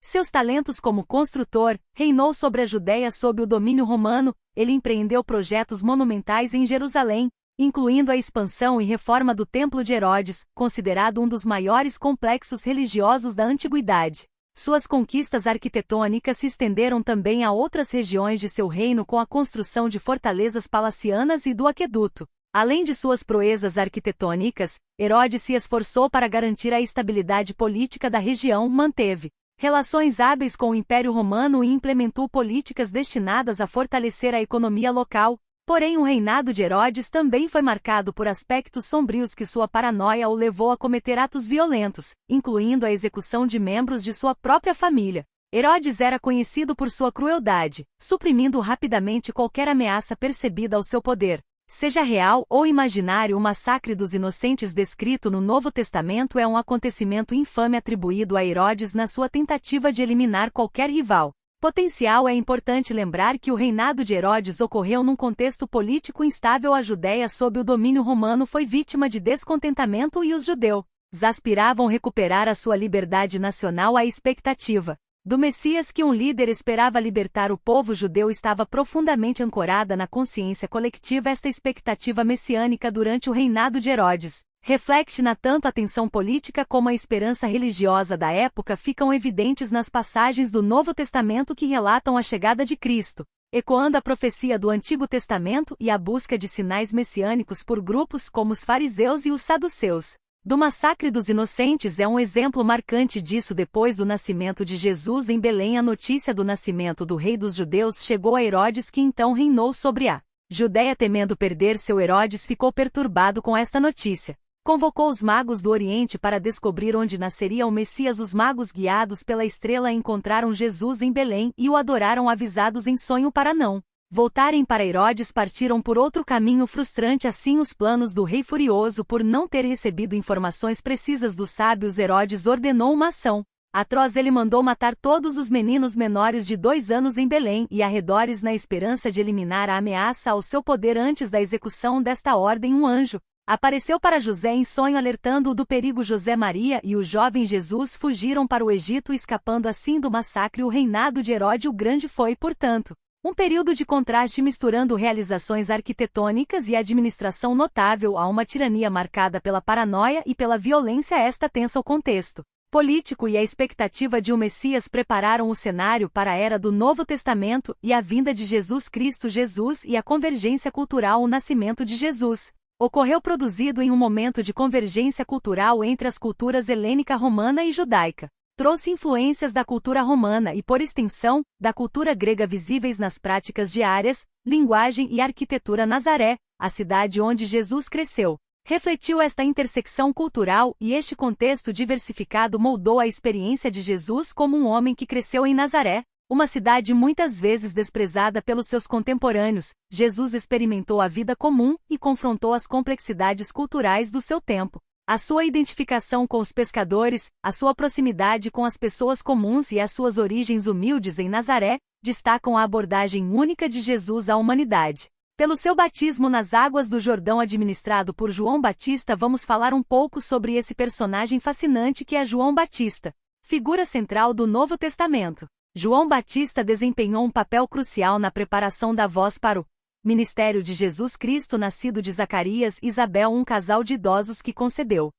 seus talentos como construtor, reinou sobre a Judéia sob o domínio romano. Ele empreendeu projetos monumentais em Jerusalém, incluindo a expansão e reforma do Templo de Herodes, considerado um dos maiores complexos religiosos da antiguidade. Suas conquistas arquitetônicas se estenderam também a outras regiões de seu reino, com a construção de fortalezas palacianas e do aqueduto. Além de suas proezas arquitetônicas, Herodes se esforçou para garantir a estabilidade política da região, manteve relações hábeis com o Império Romano e implementou políticas destinadas a fortalecer a economia local. Porém, o reinado de Herodes também foi marcado por aspectos sombrios que sua paranoia o levou a cometer atos violentos, incluindo a execução de membros de sua própria família. Herodes era conhecido por sua crueldade, suprimindo rapidamente qualquer ameaça percebida ao seu poder. Seja real ou imaginário, o massacre dos inocentes descrito no Novo Testamento é um acontecimento infame atribuído a Herodes na sua tentativa de eliminar qualquer rival potencial. É importante lembrar que o reinado de Herodes ocorreu num contexto político instável. A Judéia, sob o domínio romano, foi vítima de descontentamento e os judeus aspiravam recuperar a sua liberdade nacional. A expectativa do Messias que um líder esperava libertar o povo judeu estava profundamente ancorada na consciência coletiva. Esta expectativa messiânica durante o reinado de Herodes reflete na tanto a tensão política como a esperança religiosa da época ficam evidentes nas passagens do Novo Testamento que relatam a chegada de Cristo, ecoando a profecia do Antigo Testamento e a busca de sinais messiânicos por grupos como os fariseus e os saduceus. Do massacre dos inocentes é um exemplo marcante disso. Depois do nascimento de Jesus em Belém, a notícia do nascimento do rei dos judeus chegou a Herodes, que então reinou sobre a Judéia. Temendo perder seu Herodes ficou perturbado com esta notícia. Convocou os magos do Oriente para descobrir onde nasceria o Messias. Os magos, guiados pela estrela, encontraram Jesus em Belém e o adoraram, avisados em sonho para não voltarem para Herodes. Partiram por outro caminho frustrante assim os planos do rei. Furioso por não ter recebido informações precisas dos sábios, Herodes ordenou uma ação atroz. Ele mandou matar todos os meninos menores de 2 anos em Belém e arredores, na esperança de eliminar a ameaça ao seu poder. Antes da execução desta ordem, um anjo apareceu para José em sonho, alertando-o do perigo. José, Maria e o jovem Jesus fugiram para o Egito, escapando assim do massacre. O reinado de Herodes o Grande foi, portanto, um período de contraste, misturando realizações arquitetônicas e administração notável a uma tirania marcada pela paranoia e pela violência. Esta tensa o contexto político e a expectativa de um Messias prepararam o cenário para a era do Novo Testamento e a vinda de Jesus Cristo. Jesus e a convergência cultural. O nascimento de Jesus ocorreu produzido em um momento de convergência cultural entre as culturas helênica, romana e judaica. Trouxe influências da cultura romana e, por extensão, da cultura grega visíveis nas práticas diárias, linguagem e arquitetura. Nazaré, a cidade onde Jesus cresceu, refletiu esta intersecção cultural e este contexto diversificado moldou a experiência de Jesus como um homem que cresceu em Nazaré, uma cidade muitas vezes desprezada pelos seus contemporâneos. Jesus experimentou a vida comum e confrontou as complexidades culturais do seu tempo. A sua identificação com os pescadores, a sua proximidade com as pessoas comuns e as suas origens humildes em Nazaré destacam a abordagem única de Jesus à humanidade. Pelo seu batismo nas águas do Jordão administrado por João Batista, vamos falar um pouco sobre esse personagem fascinante que é João Batista, figura central do Novo Testamento. João Batista desempenhou um papel crucial na preparação da voz para o Ministério de Jesus Cristo, nascido de Zacarias e Isabel, um casal de idosos que concebeu.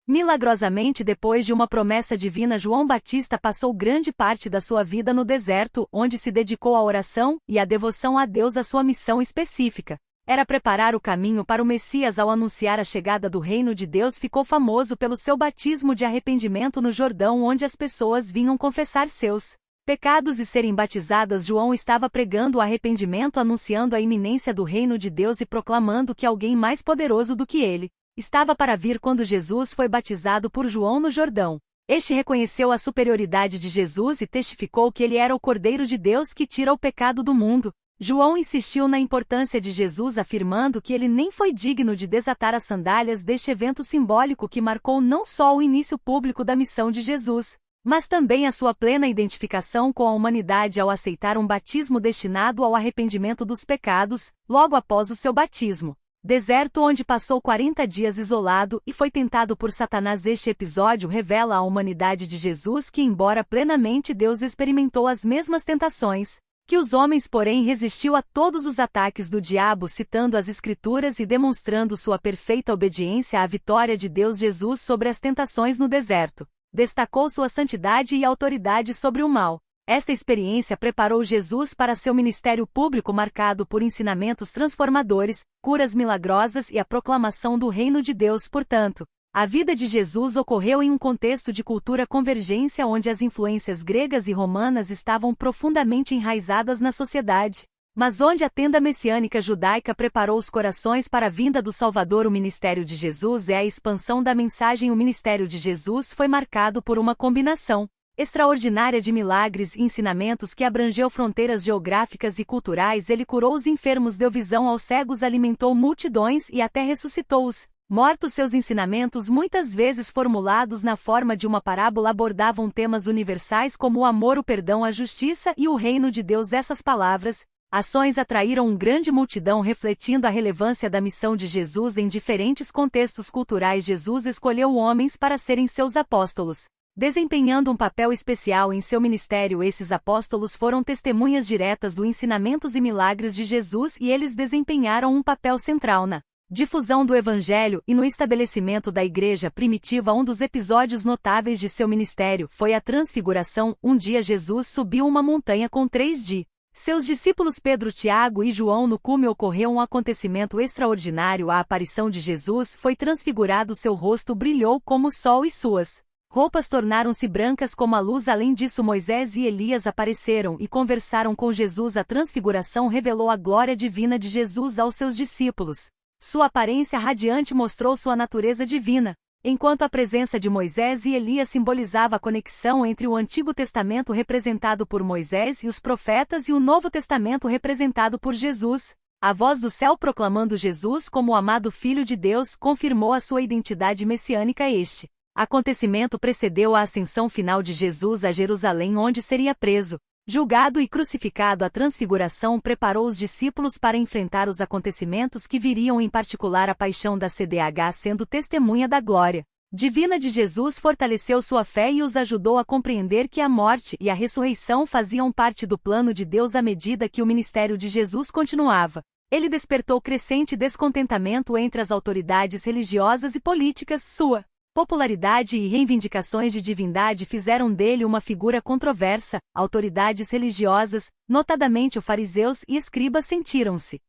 Milagrosamente, depois de uma promessa divina, João Batista passou grande parte da sua vida no deserto, onde se dedicou à oração e à devoção a Deus. A sua missão específica era preparar o caminho para o Messias. Ao anunciar a chegada do reino de Deus, ficou famoso pelo seu batismo de arrependimento no Jordão, onde as pessoas vinham confessar seus pecados e serem batizadas. João estava pregando o arrependimento, anunciando a iminência do reino de Deus e proclamando que alguém mais poderoso do que ele estava para vir. Quando Jesus foi batizado por João no Jordão, este reconheceu a superioridade de Jesus e testificou que ele era o Cordeiro de Deus que tira o pecado do mundo. João insistiu na importância de Jesus, afirmando que ele nem foi digno de desatar as sandálias. Deste evento simbólico que marcou não só o início público da missão de Jesus, mas também a sua plena identificação com a humanidade ao aceitar um batismo destinado ao arrependimento dos pecados, logo após o seu batismo. Deserto, onde passou 40 dias isolado e foi tentado por Satanás. Este episódio revela a humanidade de Jesus, que, embora plenamente Deus, experimentou as mesmas tentações que os homens, porém resistiu a todos os ataques do diabo, citando as Escrituras e demonstrando sua perfeita obediência à vitória de Deus. Jesus, sobre as tentações no deserto, destacou sua santidade e autoridade sobre o mal. Esta experiência preparou Jesus para seu ministério público, marcado por ensinamentos transformadores, curas milagrosas e a proclamação do reino de Deus. Portanto, a vida de Jesus ocorreu em um contexto de cultura convergência, onde as influências gregas e romanas estavam profundamente enraizadas na sociedade, mas onde a tenda messiânica judaica preparou os corações para a vinda do Salvador. O ministério de Jesus é a expansão da mensagem. O ministério de Jesus foi marcado por uma combinação extraordinária de milagres e ensinamentos que abrangeu fronteiras geográficas e culturais. Ele curou os enfermos, deu visão aos cegos, alimentou multidões e até ressuscitou os mortos. Seus ensinamentos, muitas vezes formulados na forma de uma parábola, abordavam temas universais como o amor, o perdão, a justiça e o reino de Deus. Essas palavras, ações atraíram uma grande multidão, refletindo a relevância da missão de Jesus em diferentes contextos culturais. Jesus escolheu homens para serem seus apóstolos, desempenhando um papel especial em seu ministério. Esses apóstolos foram testemunhas diretas dos ensinamentos e milagres de Jesus, e eles desempenharam um papel central na difusão do Evangelho e no estabelecimento da igreja primitiva. Um dos episódios notáveis de seu ministério foi a transfiguração. Um dia Jesus subiu uma montanha com 3 de seus discípulos, Pedro, Tiago e João. No cume ocorreu um acontecimento extraordinário. A aparição de Jesus foi transfigurado, seu rosto brilhou como o sol e suas roupas tornaram-se brancas como a luz. Além disso, Moisés e Elias apareceram e conversaram com Jesus. A transfiguração revelou a glória divina de Jesus aos seus discípulos. Sua aparência radiante mostrou sua natureza divina, enquanto a presença de Moisés e Elias simbolizava a conexão entre o Antigo Testamento, representado por Moisés, e os profetas, e o Novo Testamento, representado por Jesus. A voz do céu proclamando Jesus como o amado Filho de Deus confirmou a sua identidade messiânica. Este acontecimento precedeu a ascensão final de Jesus a Jerusalém, onde seria preso, julgado e crucificado. A transfiguração preparou os discípulos para enfrentar os acontecimentos que viriam, em particular a paixão da CDH. Sendo testemunha da glória divina de Jesus, fortaleceu sua fé e os ajudou a compreender que a morte e a ressurreição faziam parte do plano de Deus. À medida que o ministério de Jesus continuava, ele despertou crescente descontentamento entre as autoridades religiosas e políticas. Sua popularidade e reivindicações de divindade fizeram dele uma figura controversa. Autoridades religiosas, notadamente os fariseus e escribas, sentiram-se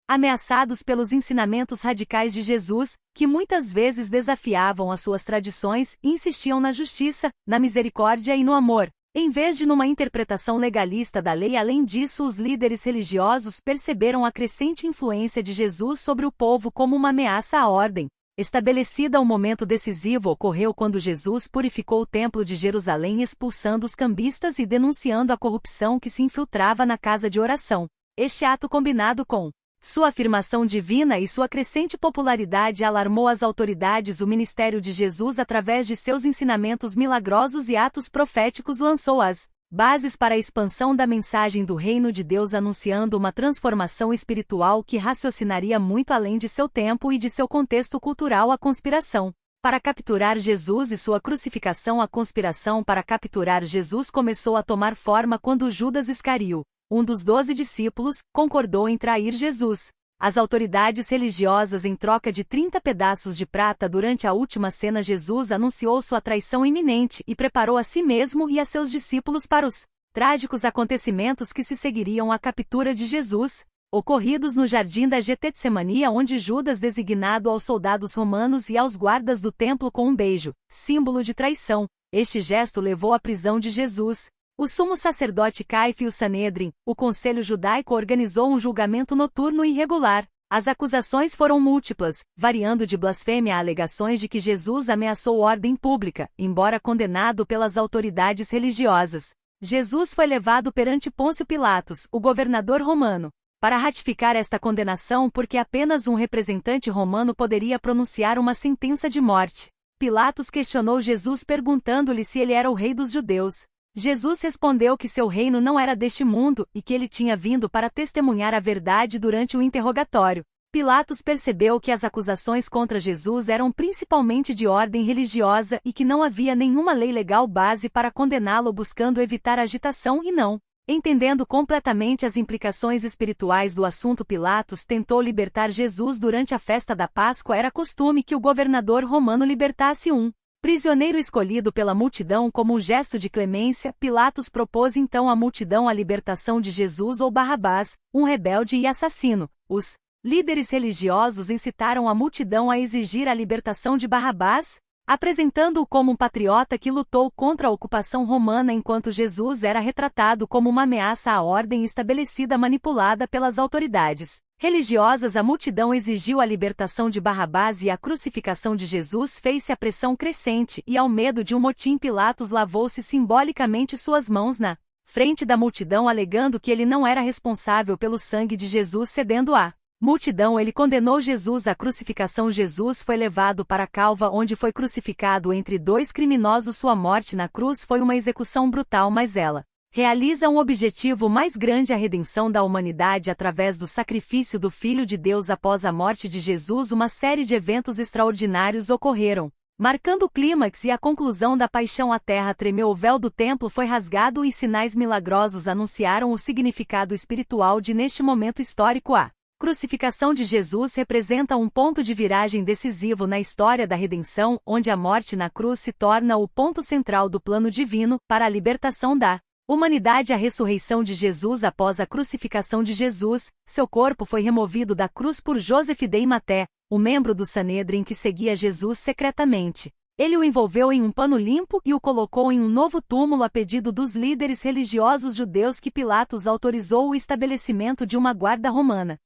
ameaçados pelos ensinamentos radicais de Jesus, que muitas vezes desafiavam as suas tradições e insistiam na justiça, na misericórdia e no amor, em vez de numa interpretação legalista da lei. Além disso, os líderes religiosos perceberam a crescente influência de Jesus sobre o povo como uma ameaça à ordem estabelecida. Um momento decisivo ocorreu quando Jesus purificou o templo de Jerusalém, expulsando os cambistas e denunciando a corrupção que se infiltrava na casa de oração. Este ato, combinado com sua afirmação divina e sua crescente popularidade, alarmou as autoridades. O ministério de Jesus, através de seus ensinamentos milagrosos e atos proféticos, lançou as bases para a expansão da mensagem do reino de Deus, anunciando uma transformação espiritual que raciocinaria muito além de seu tempo e de seu contexto cultural. A conspiração para capturar Jesus e sua crucificação. A conspiração para capturar Jesus começou a tomar forma quando Judas Iscariote, um dos 12 discípulos, concordou em trair Jesus. As autoridades religiosas, em troca de 30 pedaços de prata durante a última cena, Jesus anunciou sua traição iminente e preparou a si mesmo e a seus discípulos para os trágicos acontecimentos que se seguiriam à captura de Jesus, ocorridos no jardim da Getsemania, onde Judas, designado aos soldados romanos e aos guardas do templo com um beijo, símbolo de traição. Este gesto levou à prisão de Jesus. O sumo sacerdote Caifa e o Sanedrim, o conselho judaico, organizou um julgamento noturno e irregular. As acusações foram múltiplas, variando de blasfêmia a alegações de que Jesus ameaçou ordem pública, embora condenado pelas autoridades religiosas. Jesus foi levado perante Pôncio Pilatos, o governador romano, para ratificar esta condenação, porque apenas um representante romano poderia pronunciar uma sentença de morte. Pilatos questionou Jesus perguntando-lhe se ele era o rei dos judeus. Jesus respondeu que seu reino não era deste mundo e que ele tinha vindo para testemunhar a verdade durante o interrogatório. Pilatos percebeu que as acusações contra Jesus eram principalmente de ordem religiosa e que não havia nenhuma lei legal base para condená-lo, buscando evitar agitação e não. Entendendo completamente as implicações espirituais do assunto, Pilatos tentou libertar Jesus durante a festa da Páscoa. Era costume que o governador romano libertasse um prisioneiro escolhido pela multidão como um gesto de clemência. Pilatos propôs então à multidão a libertação de Jesus ou Barrabás, um rebelde e assassino. Os líderes religiosos incitaram a multidão a exigir a libertação de Barrabás, apresentando-o como um patriota que lutou contra a ocupação romana, enquanto Jesus era retratado como uma ameaça à ordem estabelecida manipulada pelas autoridades religiosas. A multidão exigiu a libertação de Barrabás e a crucificação de Jesus. Fez-se a pressão crescente e, ao medo de um motim, Pilatos lavou-se simbolicamente suas mãos na frente da multidão, alegando que ele não era responsável pelo sangue de Jesus. Cedendo à multidão, ele condenou Jesus à crucificação. Jesus foi levado para a Calva, onde foi crucificado entre dois criminosos. Sua morte na cruz foi uma execução brutal, mas ela realiza um objetivo mais grande: a redenção da humanidade através do sacrifício do Filho de Deus. Após a morte de Jesus, uma série de eventos extraordinários ocorreram, marcando o clímax e a conclusão da paixão. A terra tremeu, o véu do templo foi rasgado e sinais milagrosos anunciaram o significado espiritual de neste momento histórico. A crucificação de Jesus representa um ponto de viragem decisivo na história da redenção, onde a morte na cruz se torna o ponto central do plano divino para a libertação da humanidade. A ressurreição de Jesus. Após a crucificação de Jesus, seu corpo foi removido da cruz por Joseph de Arimaté, o membro do Sanedrim que seguia Jesus secretamente. Ele o envolveu em um pano limpo e o colocou em um novo túmulo a pedido dos líderes religiosos judeus, que Pilatos autorizou o estabelecimento de uma guarda romana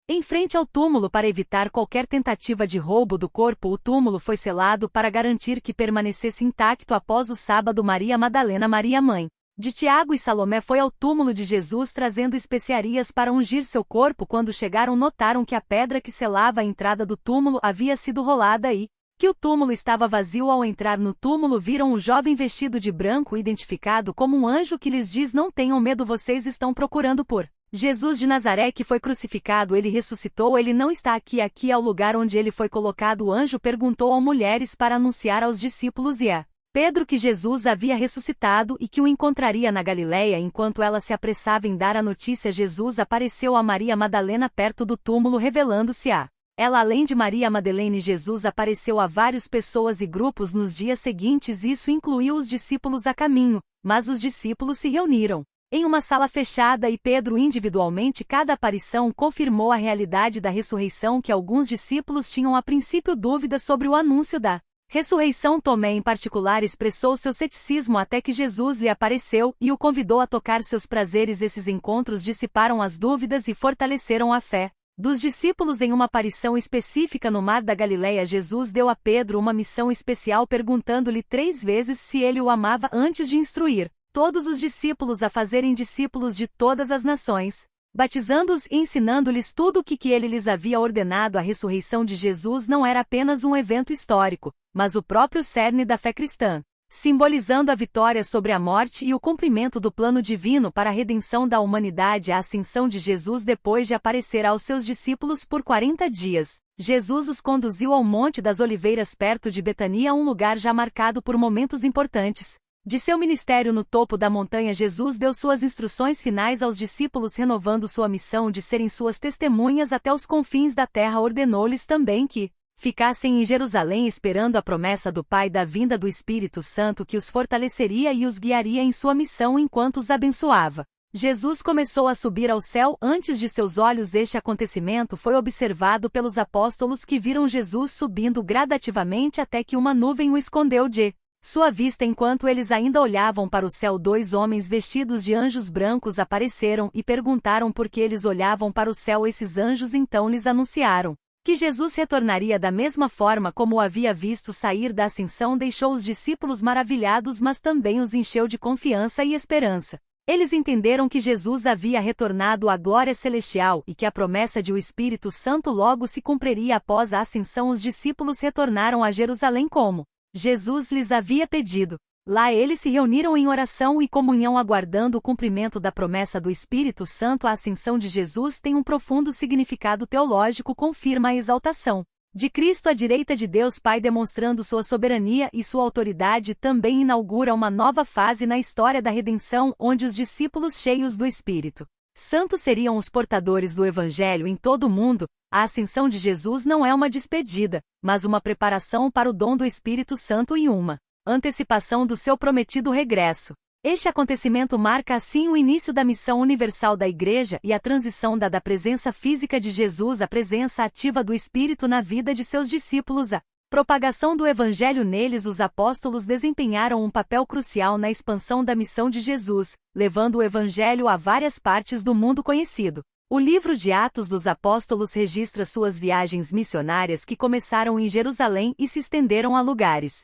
em frente ao túmulo para evitar qualquer tentativa de roubo do corpo. O túmulo foi selado para garantir que permanecesse intacto. Após o sábado, Maria Madalena, Maria mãe de Tiago e Salomé, foi ao túmulo de Jesus trazendo especiarias para ungir seu corpo. Quando chegaram, notaram que a pedra que selava a entrada do túmulo havia sido rolada e que o túmulo estava vazio. Ao entrar no túmulo, viram um jovem vestido de branco, identificado como um anjo, que lhes diz: não tenham medo, vocês estão procurando por Jesus de Nazaré, que foi crucificado. Ele ressuscitou, ele não está aqui. Aqui é o lugar onde ele foi colocado. O anjo perguntou às mulheres para anunciar aos discípulos e a Pedro que Jesus havia ressuscitado e que o encontraria na Galileia. Enquanto ela se apressava em dar a notícia, Jesus apareceu a Maria Madalena perto do túmulo, revelando-se a ela. Além de Maria Madalena, Jesus apareceu a várias pessoas e grupos nos dias seguintes. Isso incluiu os discípulos a caminho, mas os discípulos se reuniram em uma sala fechada e Pedro individualmente. Cada aparição confirmou a realidade da ressurreição, que alguns discípulos tinham a princípio dúvidas sobre o anúncio da ressurreição. Tomé, em particular, expressou seu ceticismo até que Jesus lhe apareceu e o convidou a tocar seus prazeres. Esses encontros dissiparam as dúvidas e fortaleceram a fé dos discípulos. Em uma aparição específica no Mar da Galileia, Jesus deu a Pedro uma missão especial, perguntando-lhe 3 vezes se ele o amava antes de instruir todos os discípulos a fazerem discípulos de todas as nações, batizando-os e ensinando-lhes tudo o que ele lhes havia ordenado. A ressurreição de Jesus não era apenas um evento histórico, mas o próprio cerne da fé cristã, simbolizando a vitória sobre a morte e o cumprimento do plano divino para a redenção da humanidade. A ascensão de Jesus. Depois de aparecer aos seus discípulos por 40 dias, Jesus os conduziu ao Monte das Oliveiras, perto de Betania, um lugar já marcado por momentos importantes. De seu ministério no topo da montanha, Jesus deu suas instruções finais aos discípulos, renovando sua missão de serem suas testemunhas até os confins da terra. Ordenou-lhes também que ficassem em Jerusalém esperando a promessa do Pai da vinda do Espírito Santo, que os fortaleceria e os guiaria em sua missão enquanto os abençoava. Jesus começou a subir ao céu antes de seus olhos. Este acontecimento foi observado pelos apóstolos, que viram Jesus subindo gradativamente até que uma nuvem o escondeu de sua vista. Enquanto eles ainda olhavam para o céu, 2 homens vestidos de anjos brancos apareceram e perguntaram por que eles olhavam para o céu. Esses anjos então lhes anunciaram que Jesus retornaria da mesma forma como o havia visto sair da ascensão. Deixou os discípulos maravilhados, mas também os encheu de confiança e esperança. Eles entenderam que Jesus havia retornado à glória celestial e que a promessa de o Espírito Santo logo se cumpriria após a ascensão. Os discípulos retornaram a Jerusalém como Jesus lhes havia pedido. Lá eles se reuniram em oração e comunhão, aguardando o cumprimento da promessa do Espírito Santo. A ascensão de Jesus tem um profundo significado teológico, confirma a exaltação de Cristo à direita de Deus Pai, demonstrando sua soberania e sua autoridade. Também inaugura uma nova fase na história da redenção, onde os discípulos cheios do Espírito Santo seriam os portadores do Evangelho em todo o mundo. A ascensão de Jesus não é uma despedida, mas uma preparação para o dom do Espírito Santo e uma antecipação do seu prometido regresso. Este acontecimento marca assim o início da missão universal da Igreja e a transição da presença física de Jesus à presença ativa do Espírito na vida de seus discípulos. A propagação do Evangelho neles. Os apóstolos desempenharam um papel crucial na expansão da missão de Jesus, levando o Evangelho a várias partes do mundo conhecido. O livro de Atos dos Apóstolos registra suas viagens missionárias, que começaram em Jerusalém e se estenderam a lugares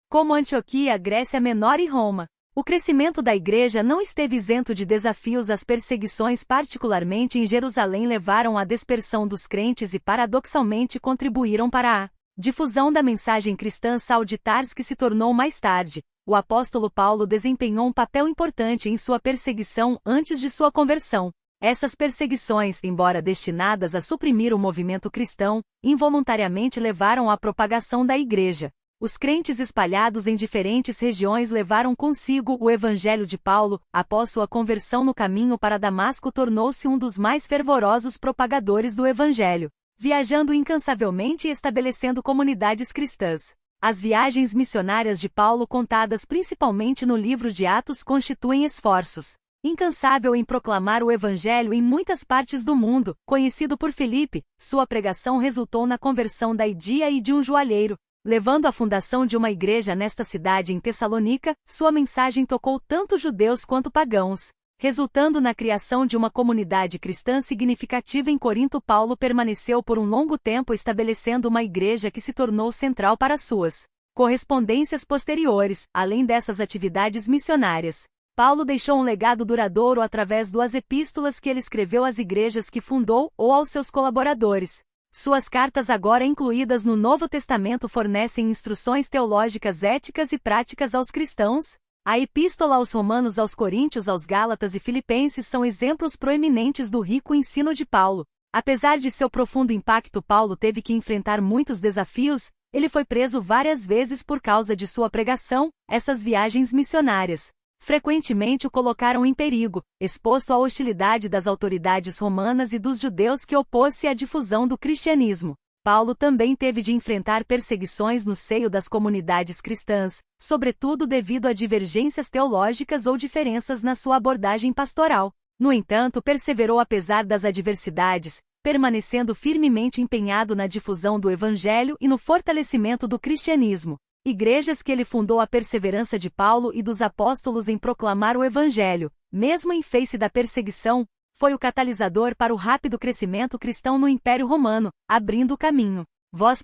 como Antioquia, Grécia Menor e Roma. O crescimento da Igreja não esteve isento de desafios. As perseguições, particularmente em Jerusalém, levaram à dispersão dos crentes e paradoxalmente contribuíram para a difusão da mensagem cristã. Saul de Tarso, que se tornou mais tarde o apóstolo Paulo, desempenhou um papel importante em sua perseguição antes de sua conversão. Essas perseguições, embora destinadas a suprimir o movimento cristão, involuntariamente levaram à propagação da Igreja. Os crentes espalhados em diferentes regiões levaram consigo o Evangelho de Paulo. Após sua conversão, no caminho para Damasco, tornou-se um dos mais fervorosos propagadores do Evangelho, viajando incansavelmente e estabelecendo comunidades cristãs. As viagens missionárias de Paulo, contadas principalmente no livro de Atos, constituem esforços incansável em proclamar o Evangelho em muitas partes do mundo. Conhecido por Filipe, sua pregação resultou na conversão da Idia e de um joalheiro, levando à fundação de uma igreja nesta cidade. Em Tessalônica, sua mensagem tocou tanto judeus quanto pagãos, resultando na criação de uma comunidade cristã significativa. Em Corinto, Paulo permaneceu por um longo tempo, estabelecendo uma igreja que se tornou central para suas correspondências posteriores. Além dessas atividades missionárias, Paulo deixou um legado duradouro através das epístolas que ele escreveu às igrejas que fundou ou aos seus colaboradores. Suas cartas, agora incluídas no Novo Testamento, fornecem instruções teológicas, éticas e práticas aos cristãos. A Epístola aos Romanos, aos Coríntios, aos Gálatas e Filipenses são exemplos proeminentes do rico ensino de Paulo. Apesar de seu profundo impacto, Paulo teve que enfrentar muitos desafios. Ele foi preso várias vezes por causa de sua pregação. Essas viagens missionárias frequentemente o colocaram em perigo, exposto à hostilidade das autoridades romanas e dos judeus, que opôs-se à difusão do cristianismo. Paulo também teve de enfrentar perseguições no seio das comunidades cristãs, sobretudo devido a divergências teológicas ou diferenças na sua abordagem pastoral. No entanto, perseverou apesar das adversidades, permanecendo firmemente empenhado na difusão do Evangelho e no fortalecimento do cristianismo. Igrejas que ele fundou. A perseverança de Paulo e dos apóstolos em proclamar o Evangelho, mesmo em face da perseguição, foi o catalisador para o rápido crescimento cristão no Império Romano, abrindo o caminho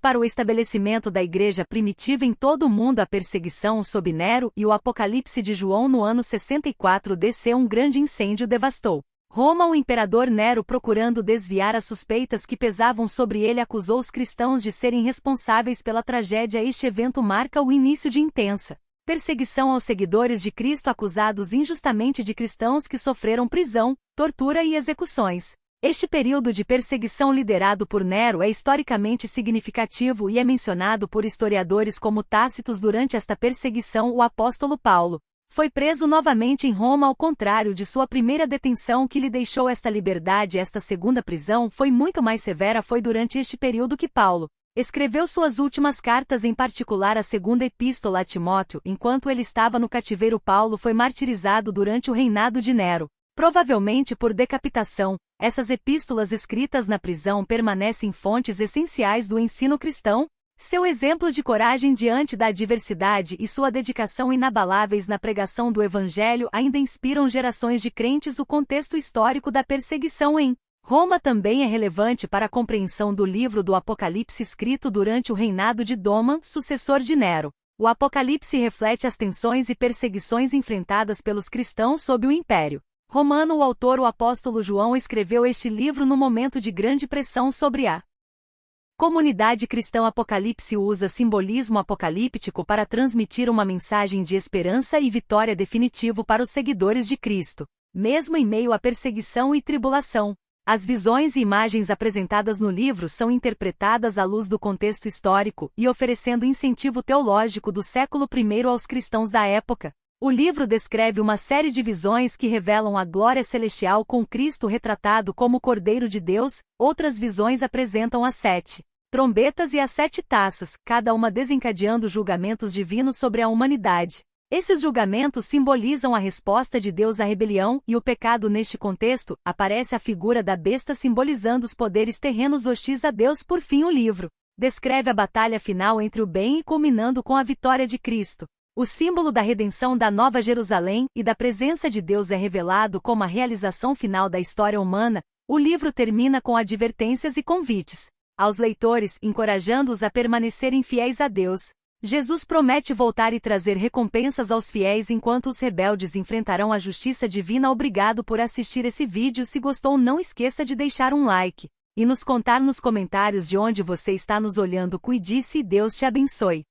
para o estabelecimento da igreja primitiva em todo o mundo. A perseguição sob Nero e o Apocalipse de João. No ano 64 DC, um grande incêndio devastou Roma. O imperador Nero, procurando desviar as suspeitas que pesavam sobre ele, acusou os cristãos de serem responsáveis pela tragédia. Este evento marca o início de intensa perseguição aos seguidores de Cristo, acusados injustamente de cristãos que sofreram prisão, tortura e execuções. Este período de perseguição liderado por Nero é historicamente significativo e é mencionado por historiadores como Tácitos. Durante esta perseguição, o apóstolo Paulo foi preso novamente em Roma, ao contrário de sua primeira detenção que lhe deixou esta liberdade. Esta segunda prisão foi muito mais severa. Foi durante este período que Paulo escreveu suas últimas cartas, em particular a segunda epístola a Timóteo. Enquanto ele estava no cativeiro, Paulo foi martirizado durante o reinado de Nero, provavelmente por decapitação. Essas epístolas escritas na prisão permanecem fontes essenciais do ensino cristão. Seu exemplo de coragem diante da adversidade e sua dedicação inabaláveis na pregação do Evangelho ainda inspiram gerações de crentes. O contexto histórico da perseguição em Roma também é relevante para a compreensão do livro do Apocalipse, escrito durante o reinado de Doma, sucessor de Nero. O Apocalipse reflete as tensões e perseguições enfrentadas pelos cristãos sob o Império Romano. O autor, o apóstolo João, escreveu este livro no momento de grande pressão sobre a comunidade cristã. Apocalipse usa simbolismo apocalíptico para transmitir uma mensagem de esperança e vitória definitivo para os seguidores de Cristo, mesmo em meio à perseguição e tribulação. As visões e imagens apresentadas no livro são interpretadas à luz do contexto histórico e oferecendo incentivo teológico do século I aos cristãos da época. O livro descreve uma série de visões que revelam a glória celestial com Cristo retratado como Cordeiro de Deus. Outras visões apresentam as 7 trombetas e as 7 taças, cada uma desencadeando julgamentos divinos sobre a humanidade. Esses julgamentos simbolizam a resposta de Deus à rebelião e o pecado. Neste contexto, aparece a figura da besta, simbolizando os poderes terrenos hostis a Deus. Por fim, o livro descreve a batalha final entre o bem e culminando com a vitória de Cristo. O símbolo da redenção da Nova Jerusalém e da presença de Deus é revelado como a realização final da história humana. O livro termina com advertências e convites aos leitores, encorajando-os a permanecerem fiéis a Deus. Jesus promete voltar e trazer recompensas aos fiéis enquanto os rebeldes enfrentarão a justiça divina. Obrigado por assistir esse vídeo. Se gostou, não esqueça de deixar um like e nos contar nos comentários de onde você está nos olhando. Cuide-se e Deus te abençoe.